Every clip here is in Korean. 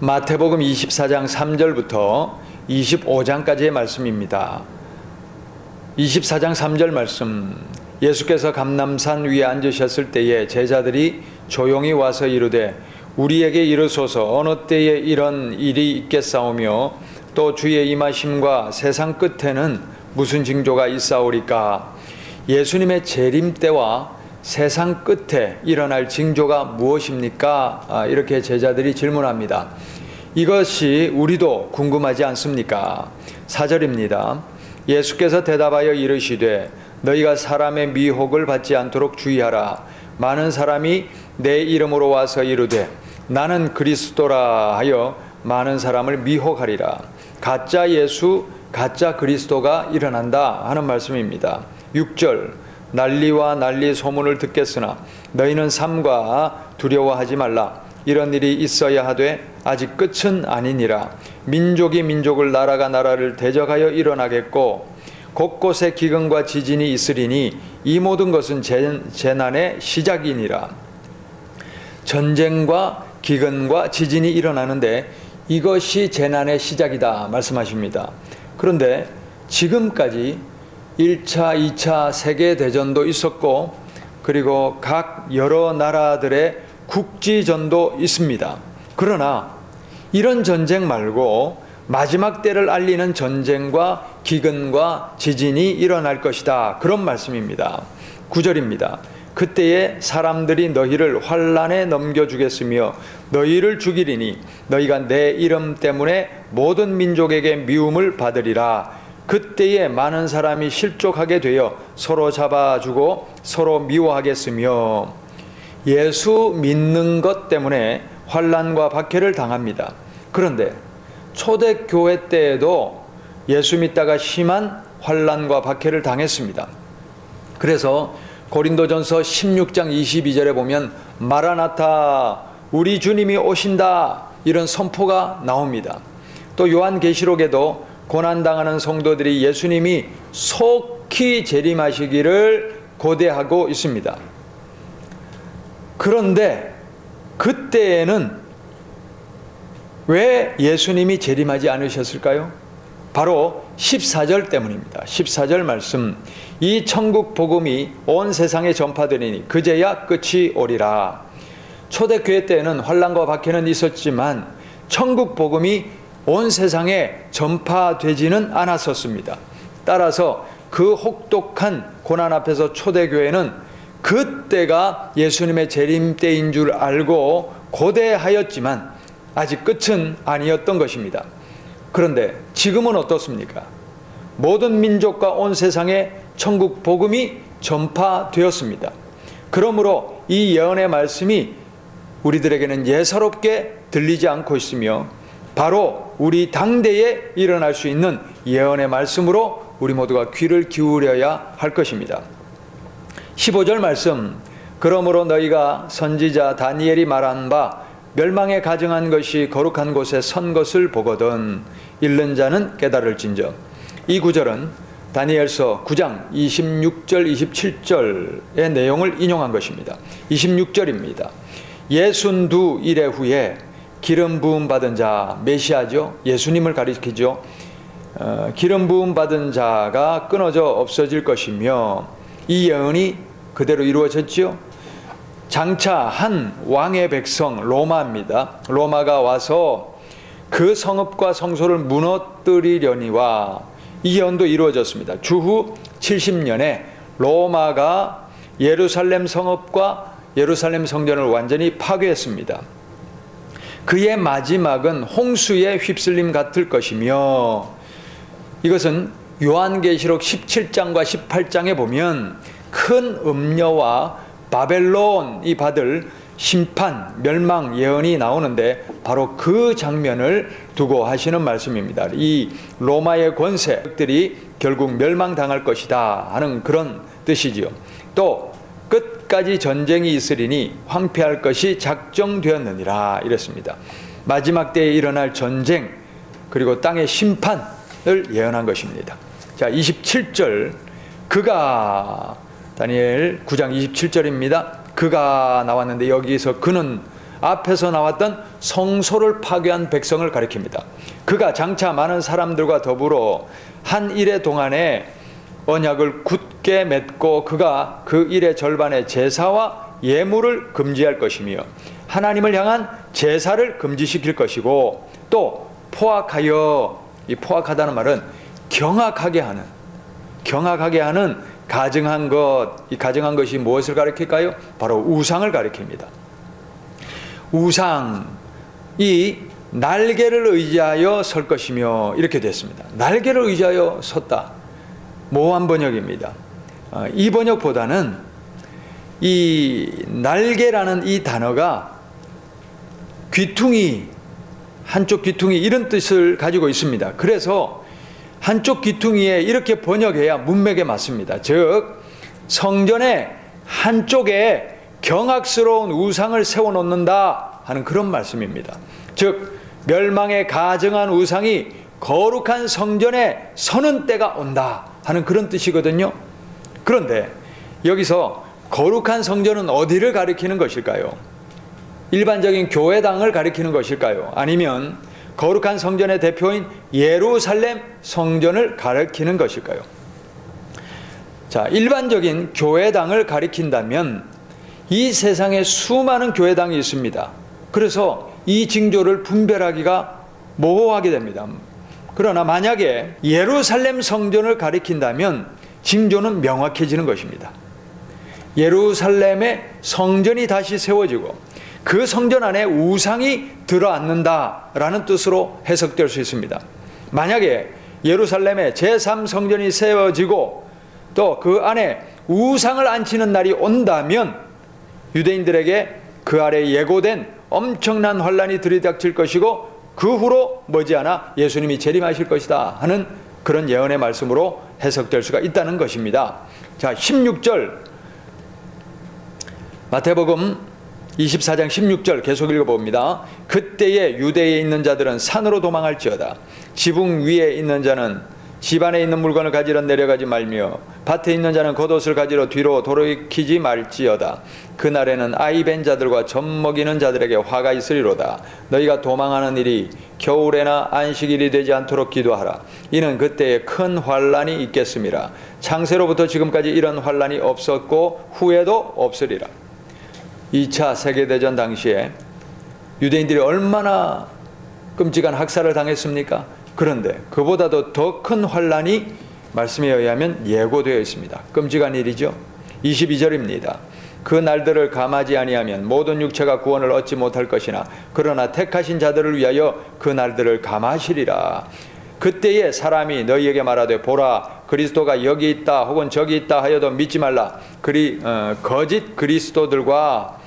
마태복음 24장 3절부터 25장까지의 말씀입니다. 24장 3절 말씀. 예수께서 감람산 위에 앉으셨을 때에 제자들이 조용히 와서 이르되 우리에게 이르소서 어느 때에 이런 일이 있겠사오며 또 주의 임하심과 세상 끝에는 무슨 징조가 있사오리까? 예수님의 재림 때와 세상 끝에 일어날 징조가 무엇입니까? 이렇게 제자들이 질문합니다. 이것이 우리도 궁금하지 않습니까? 4절입니다. 예수께서 대답하여 이르시되 너희가 사람의 미혹을 받지 않도록 주의하라. 많은 사람이 내 이름으로 와서 이르되 나는 그리스도라 하여 많은 사람을 미혹하리라. 가짜 예수, 가짜 그리스도가 일어난다 하는 말씀입니다. 6절. 난리와 난리 소문을 듣겠으나 너희는 삼가 두려워하지 말라. 이런 일이 있어야 하되 아직 끝은 아니니라. 민족이 민족을 나라가 나라를 대적하여 일어나겠고 곳곳에 기근과 지진이 있으리니 이 모든 것은 재난의 시작이니라. 전쟁과 기근과 지진이 일어나는데 이것이 재난의 시작이다 말씀하십니다. 그런데 지금까지 1차, 2차 세계대전도 있었고 그리고 각 여러 나라들의 국지전도 있습니다. 그러나 이런 전쟁 말고 마지막 때를 알리는 전쟁과 기근과 지진이 일어날 것이다. 그런 말씀입니다. 9절입니다. 그때에 사람들이 너희를 환난에 넘겨주겠으며 너희를 죽이리니 너희가 내 이름 때문에 모든 민족에게 미움을 받으리라. 그때에 많은 사람이 실족하게 되어 서로 잡아주고 서로 미워하겠으며 예수 믿는 것 때문에 환난과 박해를 당합니다. 그런데 초대교회 때에도 예수 믿다가 심한 환난과 박해를 당했습니다. 그래서 고린도전서 16장 22절에 보면 마라나타 우리 주님이 오신다 이런 선포가 나옵니다. 또 요한계시록에도 고난당하는 성도들이 예수님이 속히 재림하시기를 고대하고 있습니다. 그런데 그때에는 왜 예수님이 재림하지 않으셨을까요? 바로 14절 때문입니다. 14절 말씀. 이 천국 복음이 온 세상에 전파되리니 그제야 끝이 오리라. 초대교회 때에는 환난과 박해는 있었지만 천국 복음이 온 세상에 전파되지는 않았었습니다. 따라서 그 혹독한 고난 앞에서 초대교회는 그때가 예수님의 재림 때인 줄 알고 고대하였지만 아직 끝은 아니었던 것입니다. 그런데 지금은 어떻습니까? 모든 민족과 온 세상에 천국 복음이 전파되었습니다. 그러므로 이 예언의 말씀이 우리들에게는 예사롭게 들리지 않고 있으며 바로 우리 당대에 일어날 수 있는 예언의 말씀으로 우리 모두가 귀를 기울여야 할 것입니다. 15절 말씀. 그러므로 너희가 선지자 다니엘이 말한 바 멸망에 가증한 것이 거룩한 곳에 선 것을 보거든 읽는 자는 깨달을진저. 이 구절은 다니엘서 9장 26절 27절의 내용을 인용한 것입니다. 26절입니다. 62일의 후에 기름 부음 받은 자, 메시아죠. 예수님을 가리키죠. 기름 부음 받은 자가 끊어져 없어질 것이며 이 예언이 그대로 이루어졌죠. 장차 한 왕의 백성 로마입니다. 로마가 와서 그 성읍과 성소를 무너뜨리려니와 이 예언도 이루어졌습니다. 주후 70년에 로마가 예루살렘 성읍과 예루살렘 성전을 완전히 파괴했습니다. 그의 마지막은 홍수에 휩쓸림 같을 것이며 이것은 요한계시록 17장과 18장에 보면 큰 음녀와 바벨론이 받을 심판, 멸망 예언이 나오는데 바로 그 장면을 두고 하시는 말씀입니다. 이 로마의 권세들이 결국 멸망당할 것이다 하는 그런 뜻이지요. 또 끝까지 전쟁이 있으리니 황폐할 것이 작정되었느니라 이랬습니다. 마지막 때에 일어날 전쟁 그리고 땅의 심판을 예언한 것입니다. 자, 27절. 그가 다니엘 9장 27절입니다. 그가 나왔는데 여기서 그는 앞에서 나왔던 성소를 파괴한 백성을 가리킵니다. 그가 장차 많은 사람들과 더불어 한 일의 동안에 언약을 굳게 맺고 그가 그 일의 절반의 제사와 예물을 금지할 것이며 하나님을 향한 제사를 금지시킬 것이고 또 포악하여, 이 포악하다는 말은 경악하게 하는 가증한 것, 이 가증한 것이 무엇을 가리킬까요? 바로 우상을 가리킵니다. 우상이 날개를 의지하여 설 것이며 이렇게 됐습니다. 날개를 의지하여 섰다. 모호한 번역입니다. 이 번역보다는 이 날개라는 이 단어가 귀퉁이, 한쪽 귀퉁이 이런 뜻을 가지고 있습니다. 그래서 한쪽 귀퉁이에 이렇게 번역해야 문맥에 맞습니다. 즉 성전의 한쪽에 경악스러운 우상을 세워놓는다 하는 그런 말씀입니다. 즉 멸망에 가증한 우상이 거룩한 성전에 서는 때가 온다 하는 그런 뜻이거든요. 그런데 여기서 거룩한 성전은 어디를 가리키는 것일까요? 일반적인 교회당을 가리키는 것일까요? 아니면 거룩한 성전의 대표인 예루살렘 성전을 가리키는 것일까요? 자, 일반적인 교회당을 가리킨다면 이 세상에 수많은 교회당이 있습니다. 그래서 이 징조를 분별하기가 모호하게 됩니다. 그러나 만약에 예루살렘 성전을 가리킨다면 징조는 명확해지는 것입니다. 예루살렘의 성전이 다시 세워지고 그 성전 안에 우상이 들어앉는다라는 뜻으로 해석될 수 있습니다. 만약에 예루살렘의 제3성전이 세워지고 또 그 안에 우상을 앉히는 날이 온다면 유대인들에게 그 아래 예고된 엄청난 환란이 들이닥칠 것이고 그 후로 머지않아 예수님이 재림하실 것이다 하는 그런 예언의 말씀으로 해석될 수가 있다는 것입니다. 자, 16절 마태복음 24장 16절 계속 읽어봅니다. 그때에 유대에 있는 자들은 산으로 도망할지어다. 지붕 위에 있는 자는 집 안에 있는 물건을 가지러 내려가지 말며 밭에 있는 자는 겉옷을 가지러 뒤로 돌이키지 말지어다. 그날에는 아이 벤 자들과 젖 먹이는 자들에게 화가 있으리로다. 너희가 도망하는 일이 겨울에나 안식일이 되지 않도록 기도하라. 이는 그때에 큰 환란이 있겠음이라. 창세로부터 지금까지 이런 환란이 없었고 후에도 없으리라. 2차 세계대전 당시에 유대인들이 얼마나 끔찍한 학살을 당했습니까? 그런데 그보다도 더 큰 환란이 말씀에 의하면 예고되어 있습니다. 끔찍한 일이죠. 22절입니다. 그 날들을 감하지 아니하면 모든 육체가 구원을 얻지 못할 것이나 그러나 택하신 자들을 위하여 그 날들을 감하시리라. 그때에 사람이 너희에게 말하되 보라 그리스도가 여기 있다 혹은 저기 있다 하여도 믿지 말라. 거짓 그리스도들과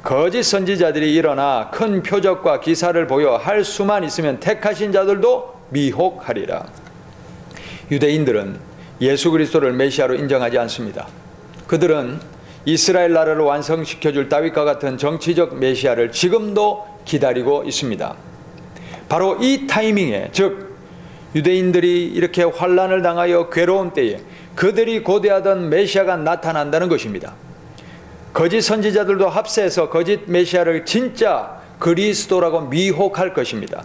거짓 선지자들이 일어나 큰 표적과 기사를 보여 할 수만 있으면 택하신 자들도 미혹하리라. 유대인들은 예수 그리스도를 메시아로 인정하지 않습니다. 그들은 이스라엘 나라를 완성시켜줄 다윗과 같은 정치적 메시아를 지금도 기다리고 있습니다. 바로 이 타이밍에, 즉 유대인들이 이렇게 환란을 당하여 괴로운 때에 그들이 고대하던 메시아가 나타난다는 것입니다. 거짓 선지자들도 합세해서 거짓 메시아를 진짜 그리스도라고 미혹할 것입니다.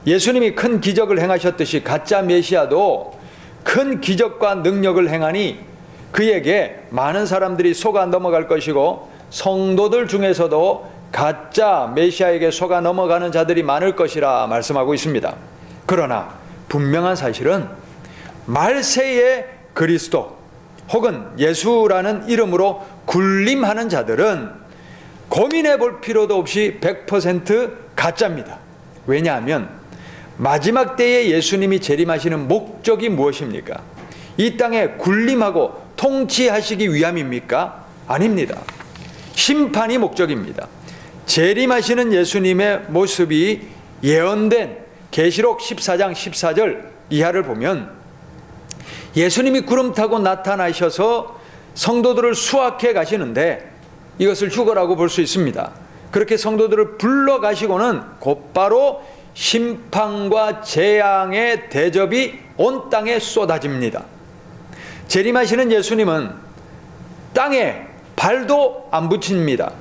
예수님이 큰 기적을 행하셨듯이 가짜 메시아도 큰 기적과 능력을 행하니 그에게 많은 사람들이 속아 넘어갈 것이고 성도들 중에서도 가짜 메시아에게 속아 넘어가는 자들이 많을 것이라 말씀하고 있습니다. 그러나 분명한 사실은 말세의 그리스도 혹은 예수라는 이름으로 군림하는 자들은 고민해 볼 필요도 없이 100% 가짜입니다. 왜냐하면 마지막 때에 예수님이 재림하시는 목적이 무엇입니까? 이 땅에 군림하고 통치하시기 위함입니까? 아닙니다. 심판이 목적입니다. 재림하시는 예수님의 모습이 예언된 계시록 14장 14절 이하를 보면 예수님이 구름 타고 나타나셔서 성도들을 수확해 가시는데 이것을 휴거라고 볼 수 있습니다. 그렇게 성도들을 불러가시고는 곧바로 심판과 재앙의 대접이 온 땅에 쏟아집니다. 재림하시는 예수님은 땅에 발도 안 붙입니다.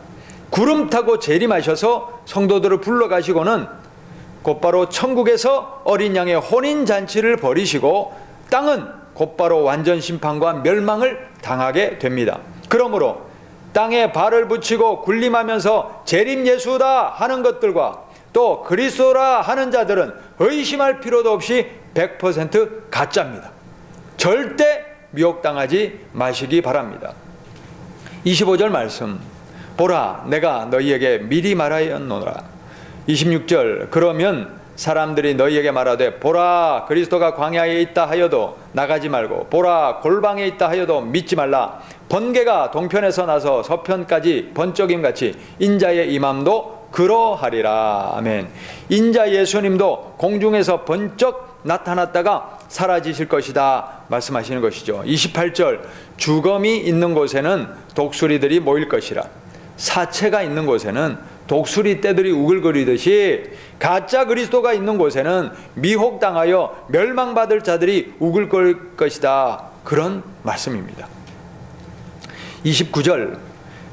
구름 타고 재림하셔서 성도들을 불러가시고는 곧바로 천국에서 어린 양의 혼인잔치를 벌이시고 땅은 곧바로 완전 심판과 멸망을 당하게 됩니다. 그러므로 땅에 발을 붙이고 군림하면서 재림 예수다 하는 것들과 또 그리스도라 하는 자들은 의심할 필요도 없이 100% 가짜입니다. 절대 미혹당하지 마시기 바랍니다. 25절 말씀, 보라 내가 너희에게 미리 말하였노라. 26절, 그러면 사람들이 너희에게 말하되 보라 그리스도가 광야에 있다 하여도 나가지 말고 보라 골방에 있다 하여도 믿지 말라. 번개가 동편에서 나서 서편까지 번쩍임같이 인자의 임함도 그러하리라. 아멘. 인자 예수님도 공중에서 번쩍 나타났다가 사라지실 것이다 말씀하시는 것이죠. 28절, 주검이 있는 곳에는 독수리들이 모일 것이라. 사체가 있는 곳에는 독수리 떼들이 우글거리듯이 가짜 그리스도가 있는 곳에는 미혹당하여 멸망받을 자들이 우글거릴 것이다. 그런 말씀입니다. 29절,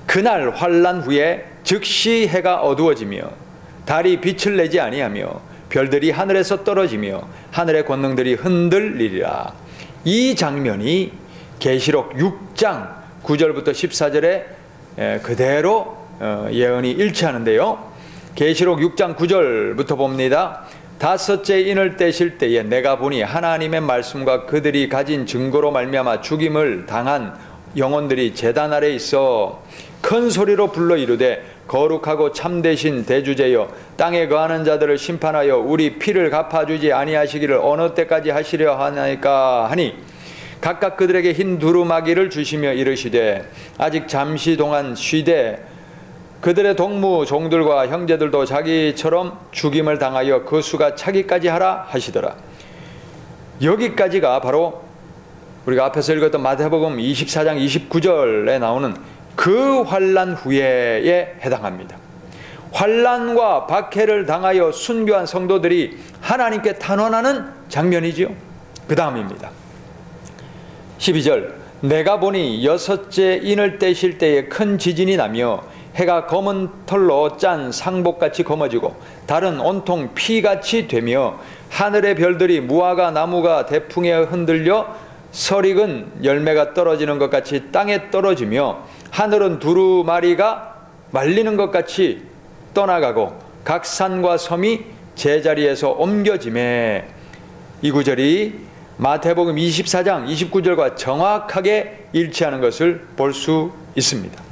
그날 환난 후에 즉시 해가 어두워지며 달이 빛을 내지 아니하며 별들이 하늘에서 떨어지며 하늘의 권능들이 흔들리리라. 이 장면이 계시록 6장 9절부터 14절에 그대로 예언이 일치하는데요. 계시록 6장 9절부터 봅니다. 다섯째 인을 떼실 때에 내가 보니 하나님의 말씀과 그들이 가진 증거로 말미암아 죽임을 당한 영혼들이 제단 아래 있어 큰 소리로 불러 이르되 거룩하고 참되신 대주제여 땅에 거하는 자들을 심판하여 우리 피를 갚아주지 아니하시기를 어느 때까지 하시려 하나이까 하니 각각 그들에게 흰 두루마기를 주시며 이르시되 아직 잠시 동안 쉬되 그들의 동무 종들과 형제들도 자기처럼 죽임을 당하여 그 수가 차기까지 하라 하시더라. 여기까지가 바로 우리가 앞에서 읽었던 마태복음 24장 29절에 나오는 그 환난 후에에 해당합니다. 환난과 박해를 당하여 순교한 성도들이 하나님께 탄원하는 장면이지요. 그 다음입니다. 12절, 내가 보니 여섯째 인을 떼실 때에 큰 지진이 나며 해가 검은 털로 짠 상복같이 검어지고 달은 온통 피같이 되며 하늘의 별들이 무화과 나무가 대풍에 흔들려 설익은 열매가 떨어지는 것 같이 땅에 떨어지며 하늘은 두루마리가 말리는 것 같이 떠나가고 각 산과 섬이 제자리에서 옮겨지매. 이 구절이 마태복음 24장 29절과 정확하게 일치하는 것을 볼 수 있습니다.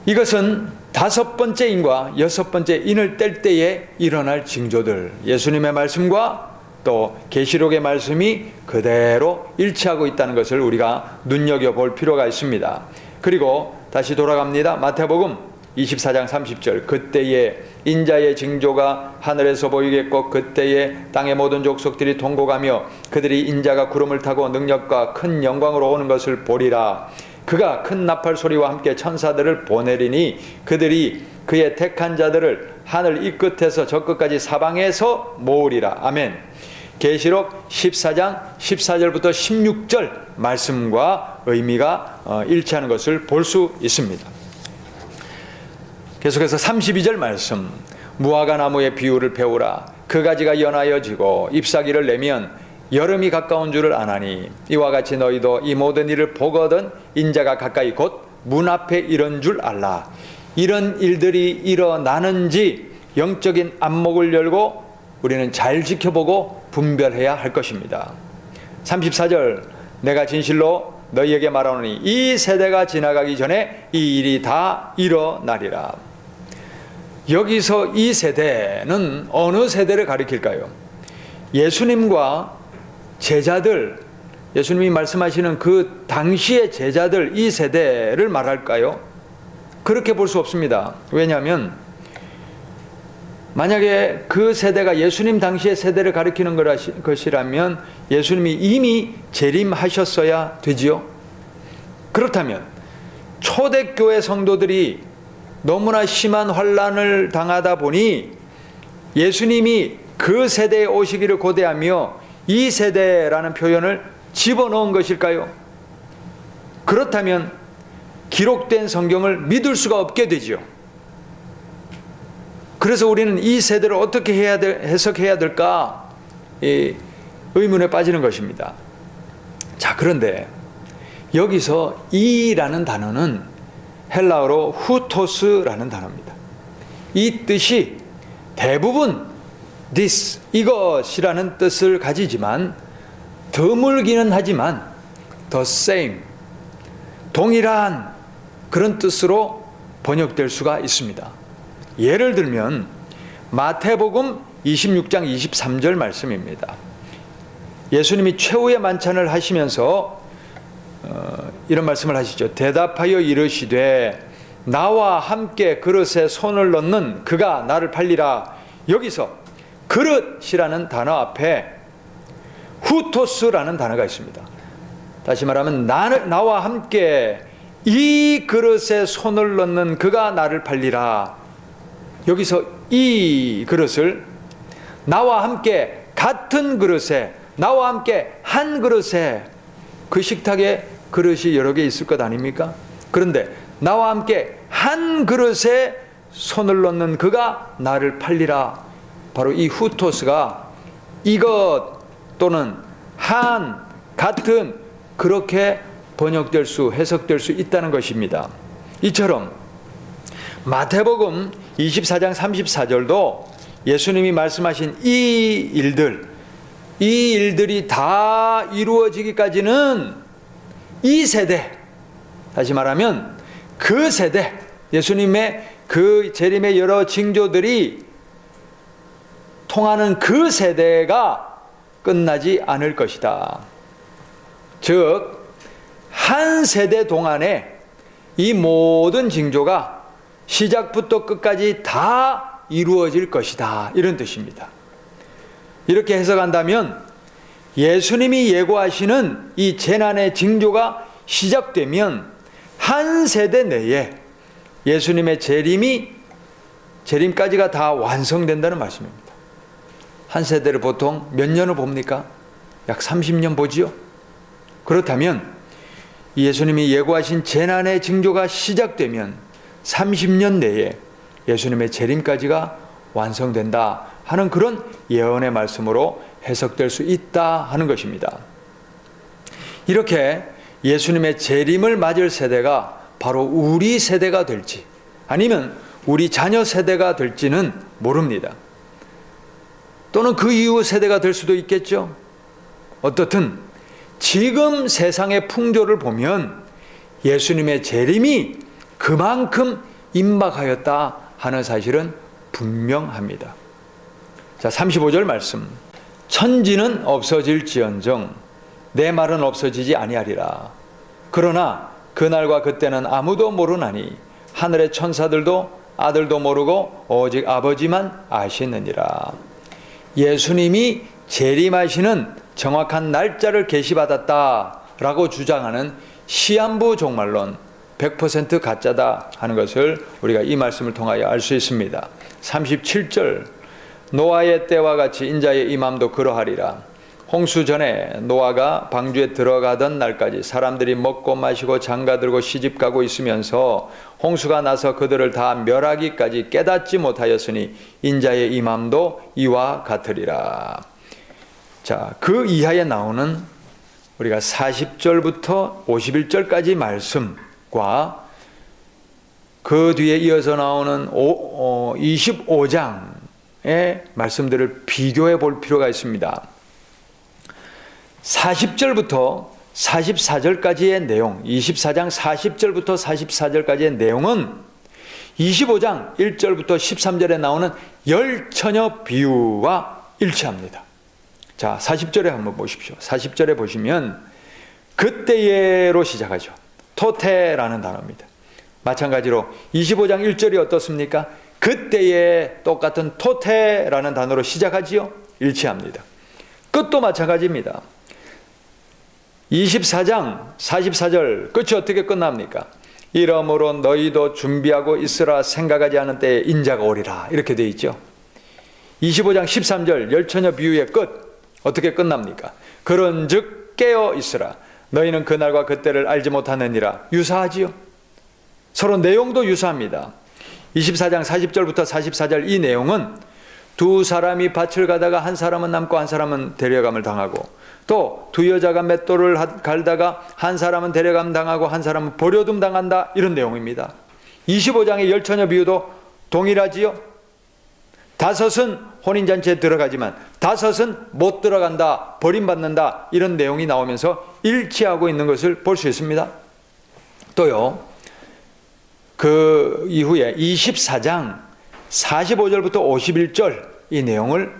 이것은 다섯 번째 인과 여섯 번째 인을 뗄 때에 일어날 징조들, 예수님의 말씀과 또 계시록의 말씀이 그대로 일치하고 있다는 것을 우리가 눈여겨볼 필요가 있습니다. 그리고 다시 돌아갑니다. 마태복음 24장 30절, 그때에 인자의 징조가 하늘에서 보이겠고 그때에 땅의 모든 족속들이 통곡하며 그들이 인자가 구름을 타고 능력과 큰 영광으로 오는 것을 보리라. 그가 큰 나팔 소리와 함께 천사들을 보내리니 그들이 그의 택한 자들을 하늘 이 끝에서 저 끝까지 사방에서 모으리라. 아멘. 계시록 14장 14절부터 16절 말씀과 의미가 일치하는 것을 볼 수 있습니다. 계속해서 32절 말씀, 무화과 나무의 비유를 배우라. 그 가지가 연하여 지고 잎사귀를 내면 여름이 가까운 줄을 아나니 이와 같이 너희도 이 모든 일을 보거든 인자가 가까이 곧 문 앞에 이런 줄 알라. 이런 일들이 일어나는지 영적인 안목을 열고 우리는 잘 지켜보고 분별해야 할 것입니다. 34절, 내가 진실로 너희에게 말하노니 이 세대가 지나가기 전에 이 일이 다 일어나리라. 여기서 이 세대는 어느 세대를 가리킬까요? 예수님과 제자들, 예수님이 말씀하시는 그 당시의 제자들, 이 세대를 말할까요? 그렇게 볼 수 없습니다. 왜냐하면 만약에 그 세대가 예수님 당시의 세대를 가리키는 것이라면 예수님이 이미 재림하셨어야 되지요. 그렇다면 초대교회 성도들이 너무나 심한 환난을 당하다 보니 예수님이 그 세대에 오시기를 고대하며 이 세대라는 표현을 집어넣은 것일까요? 그렇다면 기록된 성경을 믿을 수가 없게 되죠. 그래서 우리는 이 세대를 어떻게 해석해야 될까 의문에 빠지는 것입니다. 자, 그런데 여기서 이라는 단어는 헬라어로 후토스라는 단어입니다. 이 뜻이 대부분 this, 이것이라는 뜻을 가지지만 드물기는 하지만 the same, 동일한 그런 뜻으로 번역될 수가 있습니다. 예를 들면 마태복음 26장 23절 말씀입니다. 예수님이 최후의 만찬을 하시면서 이런 말씀을 하시죠. 대답하여 이르시되 나와 함께 그릇에 손을 넣는 그가 나를 팔리라. 여기서 그릇이라는 단어 앞에 후토스라는 단어가 있습니다. 다시 말하면 나와 함께 이 그릇에 손을 넣는 그가 나를 팔리라. 여기서 이 그릇을 나와 함께 같은 그릇에, 나와 함께 한 그릇에, 그 식탁에 그릇이 여러 개 있을 것 아닙니까? 그런데 나와 함께 한 그릇에 손을 넣는 그가 나를 팔리라. 바로 이 후토스가 이것 또는 한, 같은, 그렇게 번역될 수, 해석될 수 있다는 것입니다. 이처럼 마태복음 24장 34절도 예수님이 말씀하신 이 일들이 다 이루어지기까지는 이 세대, 다시 말하면 그 세대, 예수님의 그 재림의 여러 징조들이 통하는 그 세대가 끝나지 않을 것이다. 즉, 한 세대 동안에 이 모든 징조가 시작부터 끝까지 다 이루어질 것이다. 이런 뜻입니다. 이렇게 해석한다면 예수님이 예고하시는 이 재난의 징조가 시작되면 한 세대 내에 예수님의 재림까지가 다 완성된다는 말씀입니다. 한 세대를 보통 몇 년을 봅니까? 약 30년 보지요? 그렇다면 예수님이 예고하신 재난의 징조가 시작되면 30년 내에 예수님의 재림까지가 완성된다 하는 그런 예언의 말씀으로 해석될 수 있다 하는 것입니다. 이렇게 예수님의 재림을 맞을 세대가 바로 우리 세대가 될지 아니면 우리 자녀 세대가 될지는 모릅니다. 또는 그 이후 세대가 될 수도 있겠죠. 어떻든 지금 세상의 풍조를 보면 예수님의 재림이 그만큼 임박하였다 하는 사실은 분명합니다. 자, 35절 말씀. 천지는 없어질지언정 내 말은 없어지지 아니하리라. 그러나 그날과 그때는 아무도 모르나니 하늘의 천사들도 아들도 모르고 오직 아버지만 아시느니라. 예수님이 재림하시는 정확한 날짜를 계시받았다라고 주장하는 시한부 종말론 100% 가짜다 하는 것을 우리가 이 말씀을 통하여 알 수 있습니다. 37절 노아의 때와 같이 인자의 임함도 그러하리라. 홍수 전에 노아가 방주에 들어가던 날까지 사람들이 먹고 마시고 장가들고 시집가고 있으면서 홍수가 나서 그들을 다 멸하기까지 깨닫지 못하였으니 인자의 임함도 이와 같으리라. 자, 그 이하에 나오는 우리가 40절부터 51절까지 말씀과 그 뒤에 이어서 나오는 25장의 말씀들을 비교해 볼 필요가 있습니다. 40절부터 44절까지의 내용, 24장 40절부터 44절까지의 내용은 25장 1절부터 13절에 나오는 열처녀 비유와 일치합니다. 자, 40절에 한번 보십시오. 40절에 보시면 그때에로 시작하죠. 토테라는 단어입니다. 마찬가지로 25장 1절이 어떻습니까? 그때에 똑같은 토테라는 단어로 시작하지요. 일치합니다. 끝도 마찬가지입니다. 24장 44절 끝이 어떻게 끝납니까? 이러므로 너희도 준비하고 있으라. 생각하지 않은 때에 인자가 오리라. 이렇게 되어 있죠. 25장 13절 열처녀 비유의 끝 어떻게 끝납니까? 그런즉 깨어 있으라. 너희는 그날과 그때를 알지 못하느니라. 유사하지요. 서로 내용도 유사합니다. 24장 40절부터 44절 이 내용은 두 사람이 밭을 가다가 한 사람은 남고 한 사람은 데려감을 당하고, 또 두 여자가 맷돌을 갈다가 한 사람은 데려감 당하고 한 사람은 버려둠 당한다, 이런 내용입니다. 25장의 열처녀 비유도 동일하지요. 5은 혼인잔치에 들어가지만 5은 못 들어간다, 버림받는다, 이런 내용이 나오면서 일치하고 있는 것을 볼 수 있습니다. 또요, 그 이후에 24장 45절부터 51절 이 내용을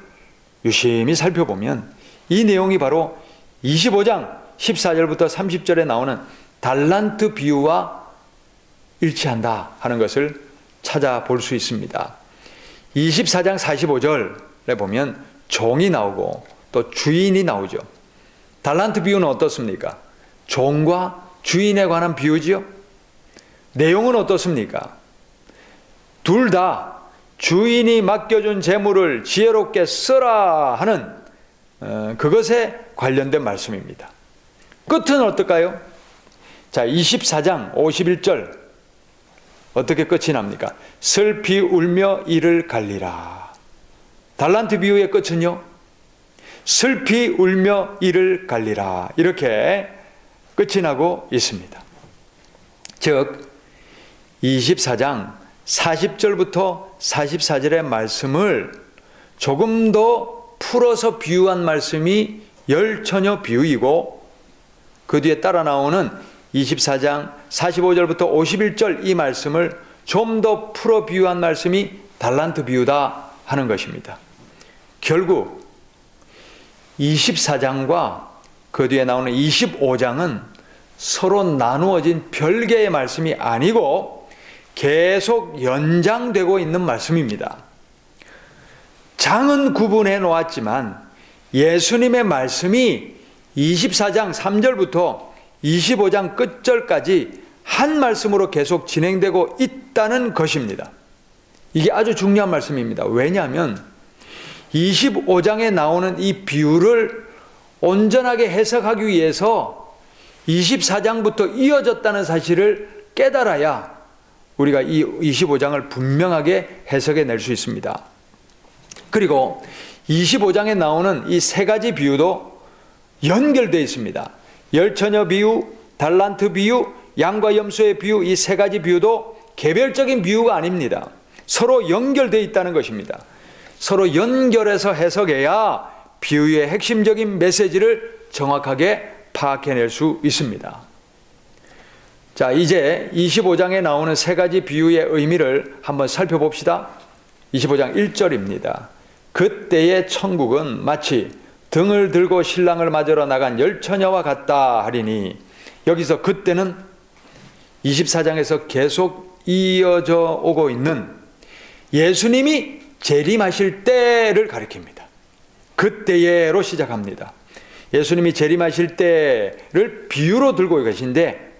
유심히 살펴보면 이 내용이 바로 25장 14절부터 30절에 나오는 달란트 비유와 일치한다 하는 것을 찾아볼 수 있습니다. 24장 45절에 보면 종이 나오고 또 주인이 나오죠. 달란트 비유는 어떻습니까? 종과 주인에 관한 비유지요. 내용은 어떻습니까? 둘 다 주인이 맡겨준 재물을 지혜롭게 쓰라 하는 그것에 관련된 말씀입니다. 끝은 어떨까요? 자, 24장 51절 어떻게 끝이 납니까? 슬피 울며 이를 갈리라. 달란트 비유의 끝은요, 슬피 울며 이를 갈리라, 이렇게 끝이 나고 있습니다. 즉 24장 40절부터 44절의 말씀을 조금 더 풀어서 비유한 말씀이 열처녀 비유이고, 그 뒤에 따라 나오는 24장 45절부터 51절 이 말씀을 좀 더 풀어 비유한 말씀이 달란트 비유다 하는 것입니다. 결국 24장과 그 뒤에 나오는 25장은 서로 나누어진 별개의 말씀이 아니고 계속 연장되고 있는 말씀입니다. 장은 구분해 놓았지만 예수님의 말씀이 24장 3절부터 25장 끝절까지 한 말씀으로 계속 진행되고 있다는 것입니다. 이게 아주 중요한 말씀입니다. 왜냐하면 25장에 나오는 이 비유를 온전하게 해석하기 위해서 24장부터 이어졌다는 사실을 깨달아야 우리가 이 25장을 분명하게 해석해 낼 수 있습니다. 그리고 25장에 나오는 이 세 가지 비유도 연결되어 있습니다. 열처녀 비유, 달란트 비유, 양과 염소의 비유, 이 세 가지 비유도 개별적인 비유가 아닙니다. 서로 연결되어 있다는 것입니다. 서로 연결해서 해석해야 비유의 핵심적인 메시지를 정확하게 파악해낼 수 있습니다. 자, 이제 25장에 나오는 세 가지 비유의 의미를 한번 살펴봅시다. 25장 1절입니다. 그때의 천국은 마치 등을 들고 신랑을 맞으러 나간 열처녀와 같다 하리니, 여기서 그때는 24장에서 계속 이어져 오고 있는 예수님이 재림하실 때를 가리킵니다. 그때에로 시작합니다. 예수님이 재림하실 때를 비유로 들고 계신데,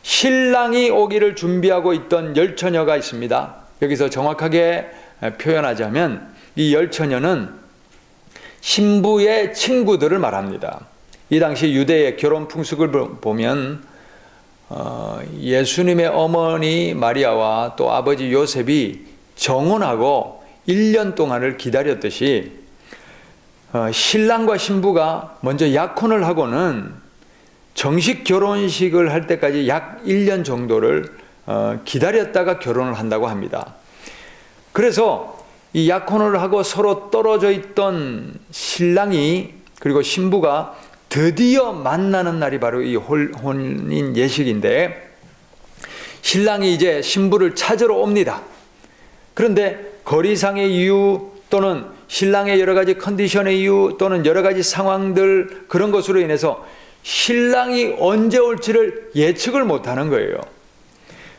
신랑이 오기를 준비하고 있던 열처녀가 있습니다. 여기서 정확하게 표현하자면 이 열처녀는 신부의 친구들을 말합니다. 이 당시 유대의 결혼 풍습을 보면 예수님의 어머니 마리아와 또 아버지 요셉이 정혼하고 1년 동안을 기다렸듯이 신랑과 신부가 먼저 약혼을 하고는 정식 결혼식을 할 때까지 약 1년 정도를 기다렸다가 결혼을 한다고 합니다. 그래서 이 약혼을 하고 서로 떨어져 있던 신랑이 그리고 신부가 드디어 만나는 날이 바로 이 혼인 예식인데, 신랑이 이제 신부를 찾으러 옵니다. 그런데 거리상의 이유 또는 신랑의 여러 가지 컨디션의 이유 또는 여러 가지 상황들, 그런 것으로 인해서 신랑이 언제 올지를 예측을 못하는 거예요.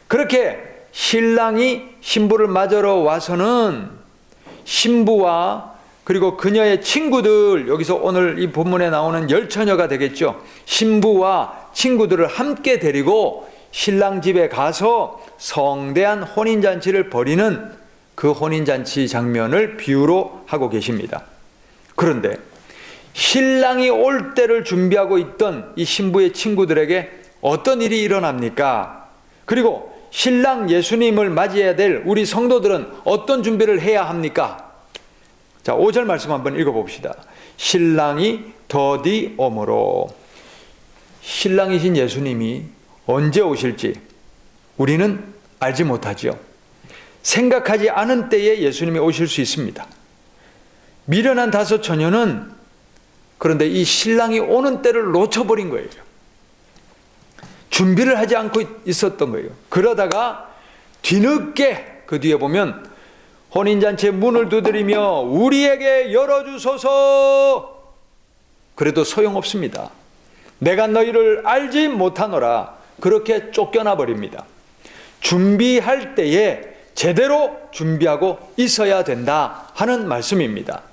그렇게 신랑이 신부를 맞으러 와서는 신부와 그리고 그녀의 친구들, 여기서 오늘 이 본문에 나오는 열처녀가 되겠죠. 신부와 친구들을 함께 데리고 신랑 집에 가서 성대한 혼인잔치를 벌이는 그 혼인잔치 장면을 비유로 하고 계십니다. 그런데 신랑이 올 때를 준비하고 있던 이 신부의 친구들에게 어떤 일이 일어납니까? 그리고 신랑 예수님을 맞이해야 될 우리 성도들은 어떤 준비를 해야 합니까? 자, 5절 말씀 한번 읽어봅시다. 신랑이 더디 오므로. 신랑이신 예수님이 언제 오실지 우리는 알지 못하지요. 생각하지 않은 때에 예수님이 오실 수 있습니다. 미련한 다섯 처녀는 그런데 이 신랑이 오는 때를 놓쳐버린 거예요. 준비를 하지 않고 있었던 거예요. 그러다가 뒤늦게 그 뒤에 보면 혼인잔치의 문을 두드리며 우리에게 열어주소서. 그래도 소용없습니다. 내가 너희를 알지 못하노라. 그렇게 쫓겨나 버립니다. 준비할 때에 제대로 준비하고 있어야 된다 하는 말씀입니다.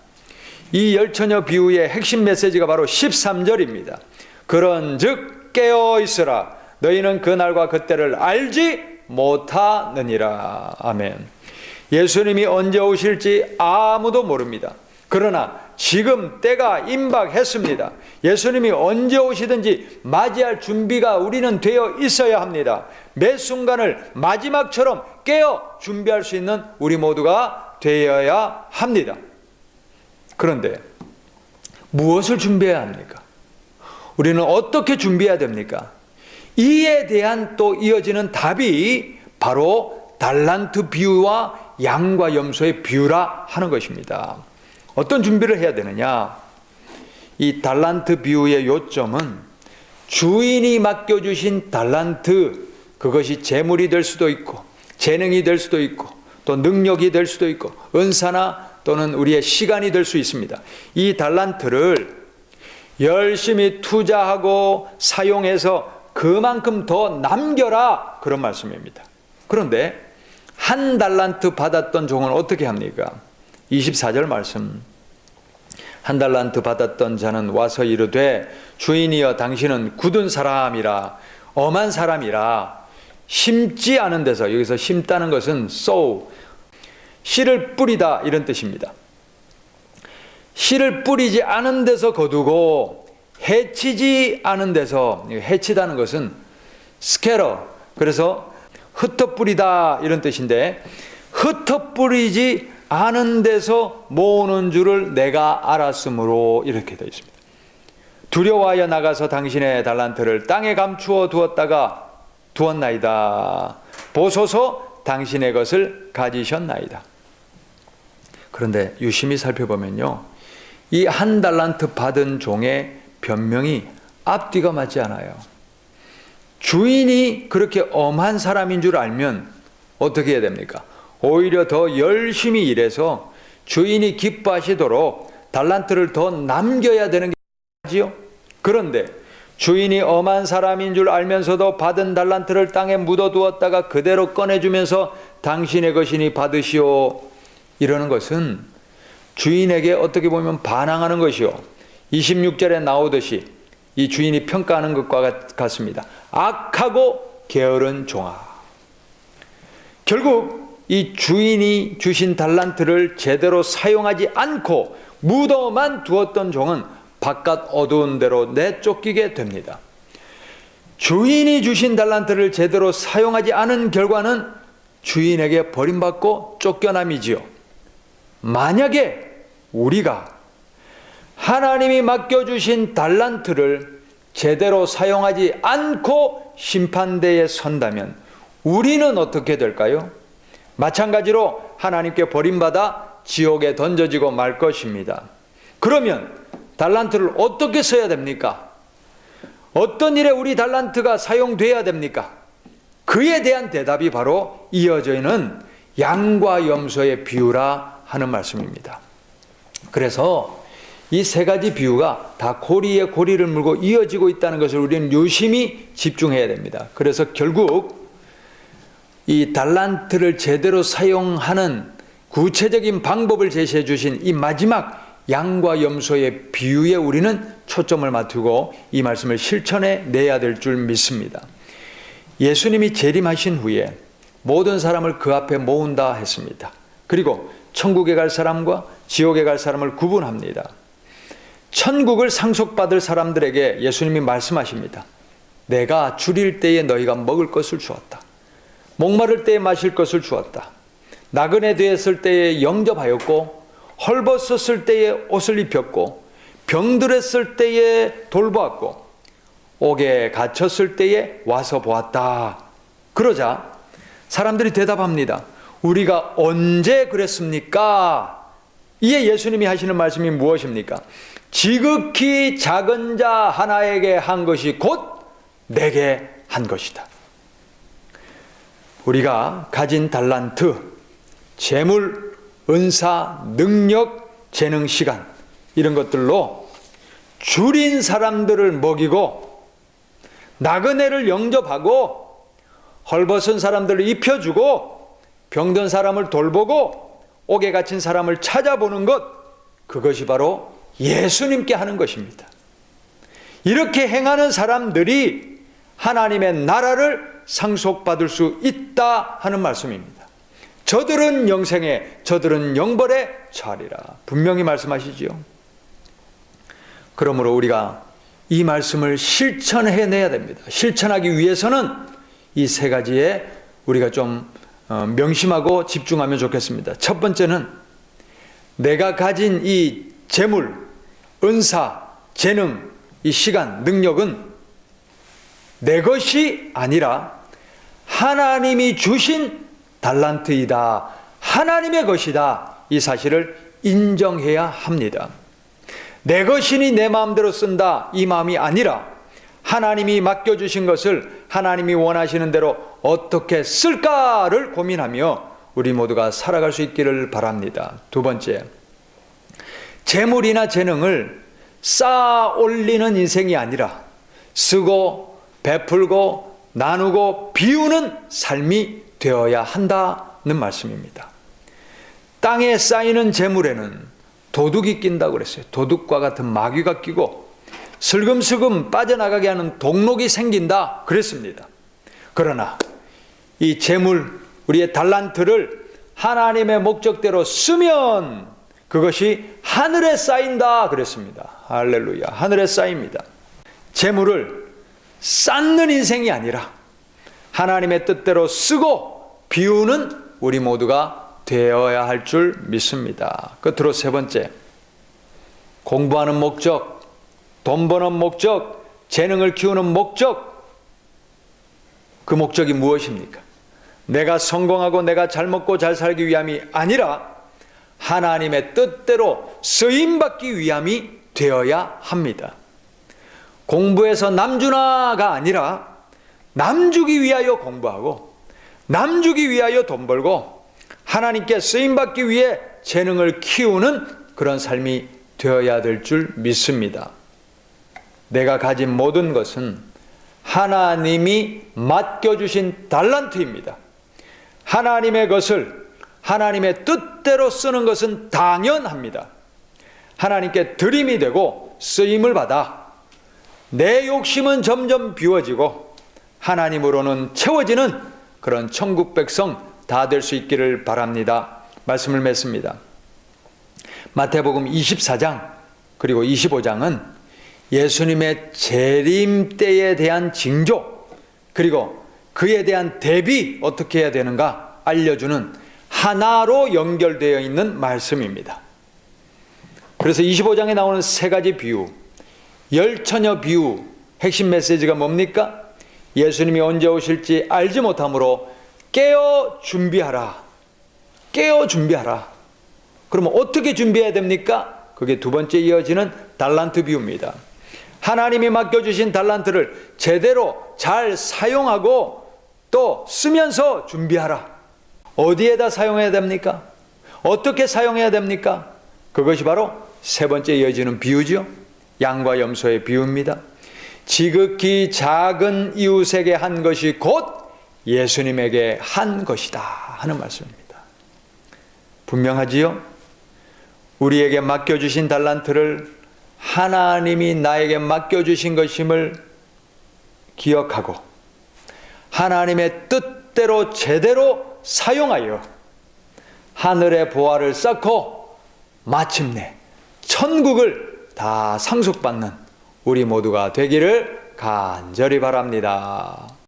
이 열처녀 비유의 핵심 메시지가 바로 13절입니다. 그런즉 깨어 있으라. 너희는 그날과 그때를 알지 못하느니라. 아멘. 예수님이 언제 오실지 아무도 모릅니다. 그러나 지금 때가 임박했습니다. 예수님이 언제 오시든지 맞이할 준비가 우리는 되어 있어야 합니다. 매 순간을 마지막처럼 깨어 준비할 수 있는 우리 모두가 되어야 합니다. 그런데 무엇을 준비해야 합니까? 우리는 어떻게 준비해야 됩니까? 이에 대한 또 이어지는 답이 바로 달란트 비유와 양과 염소의 비유라 하는 것입니다. 어떤 준비를 해야 되느냐? 이 달란트 비유의 요점은 주인이 맡겨주신 달란트, 그것이 재물이 될 수도 있고 재능이 될 수도 있고 또 능력이 될 수도 있고 은사나 또는 우리의 시간이 될 수 있습니다. 이 달란트를 열심히 투자하고 사용해서 그만큼 더 남겨라, 그런 말씀입니다. 그런데 한 달란트 받았던 종은 어떻게 합니까? 24절 말씀. 한 달란트 받았던 자는 와서 이르되 주인이여 당신은 굳은 사람이라 엄한 사람이라 심지 않은 데서, 여기서 심다는 것은 sow, 씨를 뿌리다 이런 뜻입니다. 씨를 뿌리지 않은 데서 거두고 해치지 않은 데서, 해치다는 것은 scatter, 그래서 흩어뿌리다 이런 뜻인데 흩어뿌리지 않은 데서 모으는 줄을 내가 알았으므로 이렇게 되어 있습니다. 두려워하여 나가서 당신의 달란트를 땅에 감추어 두었나이다. 보소서 당신의 것을 가지셨나이다. 그런데 유심히 살펴보면요, 이 한 달란트 받은 종의 변명이 앞뒤가 맞지 않아요. 주인이 그렇게 엄한 사람인 줄 알면 어떻게 해야 됩니까? 오히려 더 열심히 일해서 주인이 기뻐하시도록 달란트를 더 남겨야 되는 게지요. 그런데 주인이 엄한 사람인 줄 알면서도 받은 달란트를 땅에 묻어두었다가 그대로 꺼내주면서 당신의 것이니 받으시오, 이러는 것은 주인에게 어떻게 보면 반항하는 것이요, 26절에 나오듯이 이 주인이 평가하는 것과 같습니다. 악하고 게으른 종아. 결국 이 주인이 주신 달란트를 제대로 사용하지 않고 묻어만 두었던 종은 바깥 어두운 데로 내쫓기게 됩니다. 주인이 주신 달란트를 제대로 사용하지 않은 결과는 주인에게 버림받고 쫓겨남이지요. 만약에 우리가 하나님이 맡겨주신 달란트를 제대로 사용하지 않고 심판대에 선다면 우리는 어떻게 될까요? 마찬가지로 하나님께 버림받아 지옥에 던져지고 말 것입니다. 그러면 달란트를 어떻게 써야 됩니까? 어떤 일에 우리 달란트가 사용돼야 됩니까? 그에 대한 대답이 바로 이어져 있는 양과 염소의 비유라 하는 말씀입니다. 그래서 이 세 가지 비유가 다 고리에 고리를 물고 이어지고 있다는 것을 우리는 유심히 집중해야 됩니다. 그래서 결국 이 달란트를 제대로 사용하는 구체적인 방법을 제시해 주신 이 마지막 양과 염소의 비유에 우리는 초점을 맞추고 이 말씀을 실천해 내야 될 줄 믿습니다. 예수님이 재림하신 후에 모든 사람을 그 앞에 모은다 했습니다. 그리고 천국에 갈 사람과 지옥에 갈 사람을 구분합니다. 천국을 상속받을 사람들에게 예수님이 말씀하십니다. 내가 줄일 때에 너희가 먹을 것을 주었다. 목마를 때에 마실 것을 주었다. 나그네 되었을 때에 영접하였고, 헐벗었을 때에 옷을 입혔고, 병들었을 때에 돌보았고, 옥에 갇혔을 때에 와서 보았다. 그러자 사람들이 대답합니다. 우리가 언제 그랬습니까? 이에 예수님이 하시는 말씀이 무엇입니까? 지극히 작은 자 하나에게 한 것이 곧 내게 한 것이다. 우리가 가진 달란트, 재물, 은사, 능력, 재능, 시간, 이런 것들로 줄인 사람들을 먹이고, 나그네를 영접하고, 헐벗은 사람들을 입혀주고, 병든 사람을 돌보고, 옥에 갇힌 사람을 찾아보는 것, 그것이 바로 예수님께 하는 것입니다. 이렇게 행하는 사람들이 하나님의 나라를 상속받을 수 있다 하는 말씀입니다. 저들은 영생에, 저들은 영벌에 처하리라. 분명히 말씀하시지요. 그러므로 우리가 이 말씀을 실천해내야 됩니다. 실천하기 위해서는 이 세 가지에 우리가 좀 명심하고 집중하면 좋겠습니다. 첫 번째는 내가 가진 이 재물, 은사, 재능, 이 시간, 능력은 내 것이 아니라 하나님이 주신 달란트이다. 하나님의 것이다. 이 사실을 인정해야 합니다. 내 것이니 내 마음대로 쓴다. 이 마음이 아니라 하나님이 맡겨주신 것을 하나님이 원하시는 대로 어떻게 쓸까를 고민하며 우리 모두가 살아갈 수 있기를 바랍니다. 두 번째, 재물이나 재능을 쌓아 올리는 인생이 아니라 쓰고 베풀고 나누고 비우는 삶이 되어야 한다는 말씀입니다. 땅에 쌓이는 재물에는 도둑이 낀다고 그랬어요. 도둑과 같은 마귀가 끼고 슬금슬금 빠져나가게 하는 동록이 생긴다 그랬습니다. 그러나 이 재물, 우리의 달란트를 하나님의 목적대로 쓰면 그것이 하늘에 쌓인다 그랬습니다. 할렐루야. 하늘에 쌓입니다. 재물을 쌓는 인생이 아니라 하나님의 뜻대로 쓰고 비우는 우리 모두가 되어야 할 줄 믿습니다. 끝으로 세 번째, 공부하는 목적, 돈 버는 목적, 재능을 키우는 목적, 그 목적이 무엇입니까? 내가 성공하고 내가 잘 먹고 잘 살기 위함이 아니라 하나님의 뜻대로 쓰임받기 위함이 되어야 합니다. 공부해서 남주나가 아니라 남주기 위하여 공부하고 남주기 위하여 돈 벌고 하나님께 쓰임받기 위해 재능을 키우는 그런 삶이 되어야 될 줄 믿습니다. 내가 가진 모든 것은 하나님이 맡겨주신 달란트입니다. 하나님의 것을 하나님의 뜻대로 쓰는 것은 당연합니다. 하나님께 드림이 되고 쓰임을 받아 내 욕심은 점점 비워지고 하나님으로는 채워지는 그런 천국 백성 다 될 수 있기를 바랍니다. 말씀을 맺습니다. 마태복음 24장 그리고 25장은 예수님의 재림 때에 대한 징조 그리고 그에 대한 대비 어떻게 해야 되는가 알려주는 하나로 연결되어 있는 말씀입니다. 그래서 25장에 나오는 세 가지 비유, 열처녀 비유, 핵심 메시지가 뭡니까? 예수님이 언제 오실지 알지 못하므로 깨어 준비하라. 깨어 준비하라. 그러면 어떻게 준비해야 됩니까? 그게 두 번째 이어지는 달란트 비유입니다. 하나님이 맡겨주신 달란트를 제대로 잘 사용하고 또 쓰면서 준비하라. 어디에다 사용해야 됩니까? 어떻게 사용해야 됩니까? 그것이 바로 세 번째 이어지는 비유죠. 양과 염소의 비유입니다. 지극히 작은 이웃에게 한 것이 곧 예수님에게 한 것이다 하는 말씀입니다. 분명하지요? 우리에게 맡겨주신 달란트를 하나님이 나에게 맡겨주신 것임을 기억하고 하나님의 뜻대로 제대로 사용하여 하늘의 보화를 쌓고 마침내 천국을 다 상속받는 우리 모두가 되기를 간절히 바랍니다.